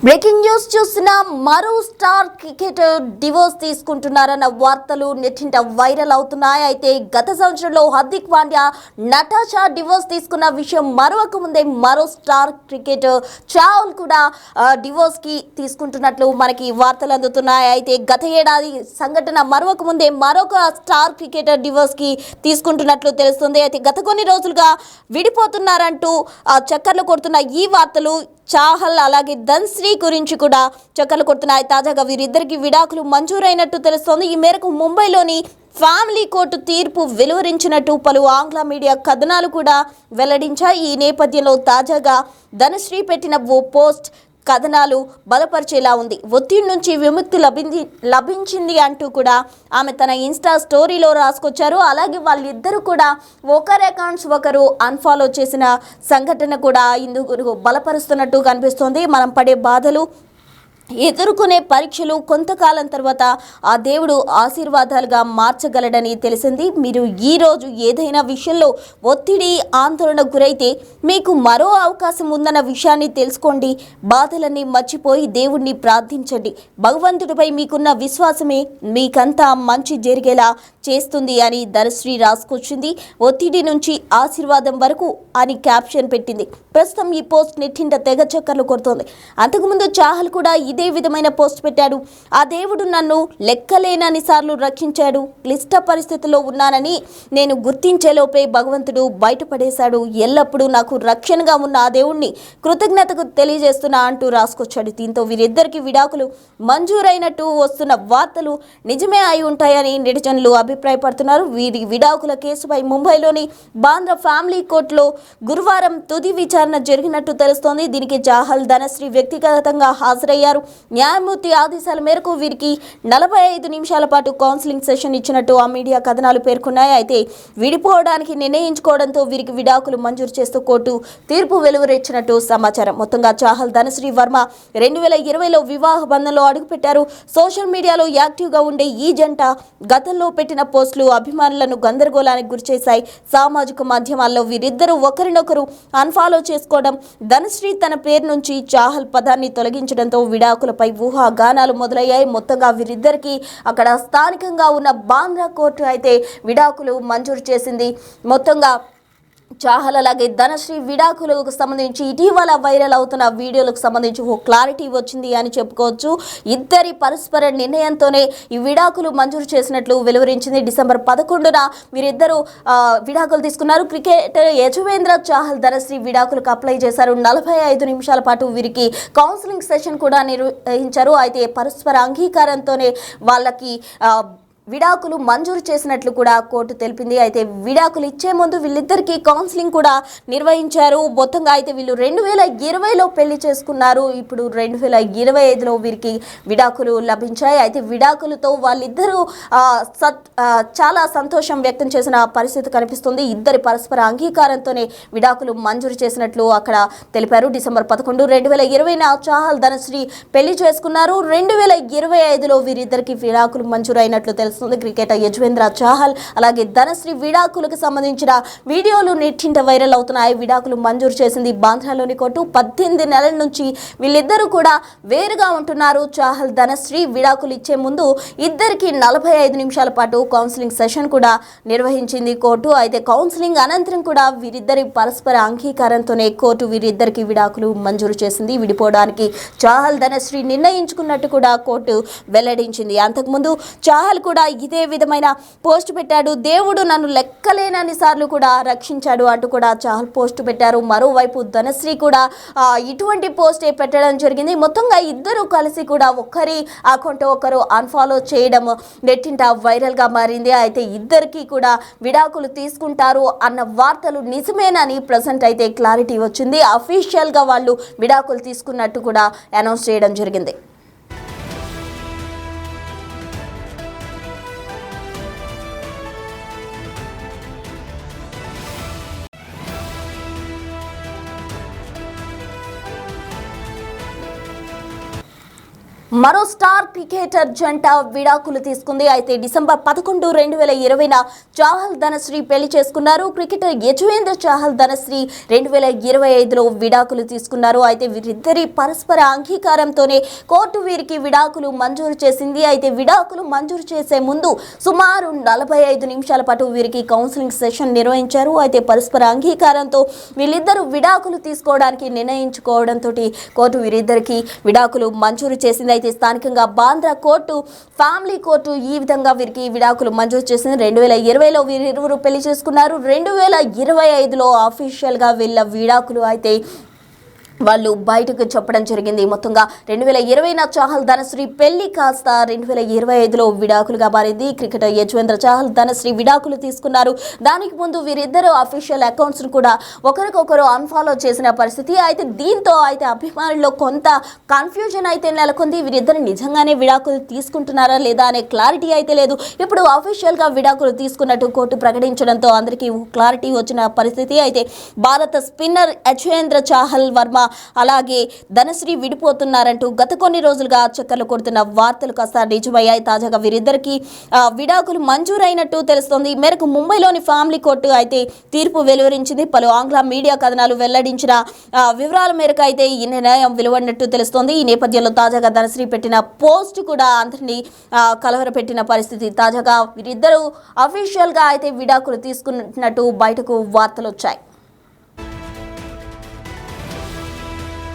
Breaking news చూసిన మరో star cricketer divorce తీసుకుంటున్నారన్న వార్తలు నెట్టింట వైరల్ అవుతున్నాయి. అయితే గత సంవత్సరంలో హార్దిక్ పాండ్యా నటాషా డివోర్స్ తీసుకున్న విషయం మరొక ముందే మరో స్టార్ క్రికెటర్ చాహల్ కూడా డివోర్స్ కి తీసుకుంటున్నట్లు మనకి వార్తలు అందుతున్నాయి. అయితే గత ఏడాది సంఘటన మరొక ముందే మరొక స్టార్ క్రికెటర్ డివోర్స్ కి తీసుకుంటున్నట్లు తెలుస్తుంది. అయితే గత కొన్ని రోజులుగా విడిపోతున్నారంటూ చక్కర్లు కొడుతున్న ఈ వార్తలు చాహల్ అలాగే ధన్శ్రీ గురించి కూడా చక్కర్లు కొడుతున్నాయి. తాజాగా వీరిద్దరికి విడాకులు మంజూరైనట్టు తెలుస్తోంది. ఈ మేరకు ముంబైలోని ఫ్యామిలీ కోర్టు తీర్పు వెలువరించినట్టు పలు ఆంగ్ల మీడియా కథనాలు కూడా వెల్లడించాయి. ఈ నేపథ్యంలో తాజాగా ధనశ్రీ పెట్టిన ఓ పోస్ట్ కథనాలు బలపరిచేలా ఉంది. ఒత్తిడి నుంచి విముక్తి లభించింది అంటూ కూడా ఆమె తన ఇన్స్టా స్టోరీలో రాసుకొచ్చారు. అలాగే వాళ్ళిద్దరూ కూడా ఒకరి అకౌంట్స్ ఒకరు అన్ఫాలో చేసిన సంఘటన కూడా ఇందుకు బలపరుస్తున్నట్టు కనిపిస్తోంది. మనం పడే బాధలు, ఎదుర్కొనే పరీక్షలు కొంతకాలం తర్వాత ఆ దేవుడు ఆశీర్వాదాలుగా మార్చగలడని తెలిసింది. మీరు ఈరోజు ఏదైనా విషయంలో ఒత్తిడి, ఆందోళనకు గురైతే మీకు మరో అవకాశం ఉందన్న విషయాన్ని తెలుసుకోండి. బాధలన్నీ మర్చిపోయి దేవుణ్ణి ప్రార్థించండి. భగవంతుడిపై మీకున్న విశ్వాసమే మీకంతా మంచి జరిగేలా చేస్తుంది అని ధనశ్రీ రాసుకొచ్చింది. ఒత్తిడి నుంచి ఆశీర్వాదం వరకు అని క్యాప్షన్ పెట్టింది. ప్రస్తుతం ఈ పోస్ట్ నెట్టింట తెగ చక్కర్లు కొడుతోంది. అంతకుముందు చాహల్ కూడా ఇదే విధమైన పోస్ట్ పెట్టాడు. ఆ దేవుడు నన్ను లెక్కలేనన్ని సార్లు రక్షించాడు. క్లిష్ట పరిస్థితుల్లో ఉన్నానని నేను గుర్తించేలోపే భగవంతుడు బయటపడేశాడు. ఎల్లప్పుడూ నాకు రక్షణగా ఉన్న ఆ దేవుణ్ణి కృతజ్ఞతకు తెలియజేస్తున్నా అంటూ రాసుకొచ్చాడు. దీంతో వీరిద్దరికి విడాకులు మంజూరైనట్టు వస్తున్న వార్తలు నిజమే అయి ఉంటాయని నెటిజన్లు అభిప్రాయపడుతున్నారు. వీరి విడాకుల కేసుపై ముంబైలోని బాంద్రా ఫ్యామిలీ కోర్టులో గురువారం తుది విచారణ జరిగినట్టు తెలుస్తోంది. దీనికి చాహల్, ధనశ్రీ వ్యక్తిగతంగా హాజరయ్యారు. న్యాయమూర్తి ఆదేశాల మేరకు వీరికి 45 నిమిషాల పాటు కౌన్సిలింగ్ సెషన్ ఇచ్చినట్టు ఆ మీడియా కథనాలు పేర్కొన్నాయి. అయితే విడిపోవడానికి నిర్ణయించుకోవడంతో వీరికి విడాకులు మంజూరు చేస్తూ కోర్టు తీర్పు వెలువరించినట్టు సమాచారం. మొత్తంగా చాహల్, ధనశ్రీ వర్మ 2020లో వివాహ బంధంలో అడుగుపెట్టారు. సోషల్ మీడియాలో యాక్టివ్గా ఉండే ఈ జంట గతంలో పెట్టిన పోస్టులు అభిమానులను గందరగోళానికి గురిచేశాయి. సామాజిక మాధ్యమాల్లో వీరిద్దరూ ఒకరినొకరు అన్ఫాలో చేసుకోవడం, ధనశ్రీ తన పేరు నుంచి చాహల్ పదాన్ని తొలగించడంతో విడాకులపై ఊహాగానాలు మొదలయ్యాయి. మొత్తంగా వీరిద్దరికి అక్కడ స్థానికంగా ఉన్న బాంద్రా కోర్టు అయితే విడాకులు మంజూరు చేసింది. మొత్తంగా చాహల్ అలాగే ధనశ్రీ విడాకులకు సంబంధించి ఇటీవల వైరల్ అవుతున్న వీడియోలకు సంబంధించి ఓ క్లారిటీ వచ్చింది అని చెప్పుకోవచ్చు. ఇద్దరి పరస్పర నిర్ణయంతోనే ఈ విడాకులు మంజూరు చేసినట్లు వెలువరించింది. డిసెంబర్ 11న వీరిద్దరూ విడాకులు తీసుకున్నారు. క్రికెటర్ యజువేంద్ర చాహల్ ధనశ్రీ విడాకులకు అప్లై చేశారు. 45 నిమిషాల పాటు వీరికి కౌన్సిలింగ్ సెషన్ కూడా నిర్వహించారు. అయితే పరస్పర అంగీకారంతోనే వాళ్ళకి విడాకులు మంజూరు చేసినట్లు కూడా కోర్టు తెలిపింది. అయితే విడాకులు ఇచ్చే ముందు వీళ్ళిద్దరికీ కౌన్సిలింగ్ కూడా నిర్వహించారు. మొత్తంగా అయితే వీళ్ళు 2020లో పెళ్లి చేసుకున్నారు. ఇప్పుడు 2025లో వీరికి విడాకులు లభించాయి. అయితే విడాకులతో వాళ్ళిద్దరూ చాలా సంతోషం వ్యక్తం చేసిన పరిస్థితి కనిపిస్తుంది. ఇద్దరి పరస్పర అంగీకారంతోనే విడాకులు మంజూరు చేసినట్లు అక్కడ తెలిపారు. డిసెంబర్ 11, 2020న చాహల్, ధనశ్రీ పెళ్లి చేసుకున్నారు. 2025లో వీరిద్దరికి విడాకులు మంజూరైనట్లు తెలుసు. క్రికెటర్ యజువేంద్ర చాహల్ అలాగే ధనశ్రీ విడాకులకు సంబంధించిన వీడియోలు నెట్టింట వైరల్ అవుతున్నాయి. విడాకులు మంజూరు చేసింది బాంద్రాలోని కోర్టు. 18 నెలల నుంచి వీళ్ళిద్దరూ కూడా వేరుగా ఉంటున్నారు. చాహల్, ధనశ్రీ విడాకులు ఇచ్చే ముందు ఇద్దరికి 45 నిమిషాల పాటు కౌన్సిలింగ్ సెషన్ కూడా నిర్వహించింది కోర్టు. అయితే కౌన్సిలింగ్ అనంతరం కూడా వీరిద్దరి పరస్పర అంగీకారంతోనే కోర్టు వీరిద్దరికి విడాకులు మంజూరు చేసింది. విడిపోవడానికి చాహల్, ధనశ్రీ నిర్ణయించుకున్నట్టు కూడా కోర్టు వెల్లడించింది. అంతకుముందు చాహల్ కూడా ఇదే విధమైన పోస్ట్ పెట్టాడు. దేవుడు నన్ను లెక్కలేనన్ని సార్లు కూడా రక్షించాడు అంటూ కూడా చాహల్ పోస్ట్ పెట్టారు. మరోవైపు ధనశ్రీ కూడా ఇటువంటి పోస్టే పెట్టడం జరిగింది. మొత్తంగా ఇద్దరు కలిసి కూడా ఒకరి అకౌంట్ ఒకరు అన్ఫాలో చేయడం నెట్టింట వైరల్గా మారింది. అయితే ఇద్దరికి కూడా విడాకులు తీసుకుంటారు అన్న వార్తలు నిజమేనని ప్రజెంట్ అయితే క్లారిటీ వచ్చింది. అఫీషియల్గా వాళ్ళు విడాకులు తీసుకున్నట్టు కూడా అనౌన్స్ చేయడం జరిగింది. మరో స్టార్ క్రికెటర్ జంట విడాకులు తీసుకుంది. అయితే డిసెంబర్ 11, 2020న చాహల్ ధనశ్రీ పెళ్లి చేసుకున్నారు. క్రికెటర్ యజువేంద్ర చాహల్ ధనశ్రీ 2025లో విడాకులు తీసుకున్నారు. అయితే వీరిద్దరి పరస్పర అంగీకారంతోనే కోర్టు వీరికి విడాకులు మంజూరు చేసింది. అయితే విడాకులు మంజూరు చేసే ముందు సుమారు 45 నిమిషాల పాటు వీరికి కౌన్సిలింగ్ సెషన్ నిర్వహించారు. అయితే పరస్పర అంగీకారంతో వీళ్ళిద్దరూ విడాకులు తీసుకోవడానికి నిర్ణయించుకోవడంతో కోర్టు వీరిద్దరికి విడాకులు మంజూరు చేసింది. అయితే స్థానికంగా బాంద్రా కోర్టు, ఫ్యామిలీ కోర్టు ఈ విధంగా వీరికి విడాకులు మంజూరు చేసింది. 2020లో వీరిరువురు పెళ్లి చేసుకున్నారు. 2025లో అఫీషియల్ గా వీళ్ళ విడాకులు అయితే వాళ్ళు బయటకు చెప్పడం జరిగింది. మొత్తంగా 2020న చాహల్ ధనశ్రీ పెళ్లి కాస్త 2025లో విడాకులుగా మారింది. క్రికెటర్ యజువేంద్ర చాహల్ ధనశ్రీ విడాకులు తీసుకున్నారు. దానికి ముందు వీరిద్దరు అఫీషియల్ అకౌంట్స్ కూడా ఒకరికొకరు అన్ఫాలో చేసిన పరిస్థితి. అయితే దీంతో అయితే అభిమానుల్లో కొంత కన్ఫ్యూజన్ అయితే నెలకొంది. వీరిద్దరు నిజంగానే విడాకులు తీసుకుంటున్నారా లేదా అనే క్లారిటీ అయితే లేదు. ఇప్పుడు అఫీషియల్ గా విడాకులు తీసుకున్నట్టు కోర్టు ప్రకటించడంతో అందరికీ క్లారిటీ వచ్చిన పరిస్థితి. అయితే భారత స్పిన్నర్ యజువేంద్ర చాహల్ వర్మ అలాగే ధనశ్రీ విడిపోతున్నారంటూ గత కొన్ని రోజులుగా చక్కర్లు కొడుతున్న వార్తలు కాస్త నిజమయ్యాయి. తాజాగా వీరిద్దరికి విడాకులు మంజూరైనట్టు తెలుస్తోంది. ఈ మేరకు ముంబైలోని ఫ్యామిలీ కోర్టు అయితే తీర్పు వెలువరించింది. పలు ఆంగ్ల మీడియా కథనాలు వెల్లడించిన వివరాల మేరకు అయితే ఈ నిర్ణయం వెలువడినట్టు తెలుస్తోంది. ఈ నేపథ్యంలో తాజాగా ధనశ్రీ పెట్టిన పోస్ట్ కూడా అందరినీ కలవరపెట్టిన పరిస్థితి. తాజాగా వీరిద్దరూ అఫీషియల్ గా అయితే విడాకులు తీసుకున్నట్టు బయటకు వార్తలు వచ్చాయి.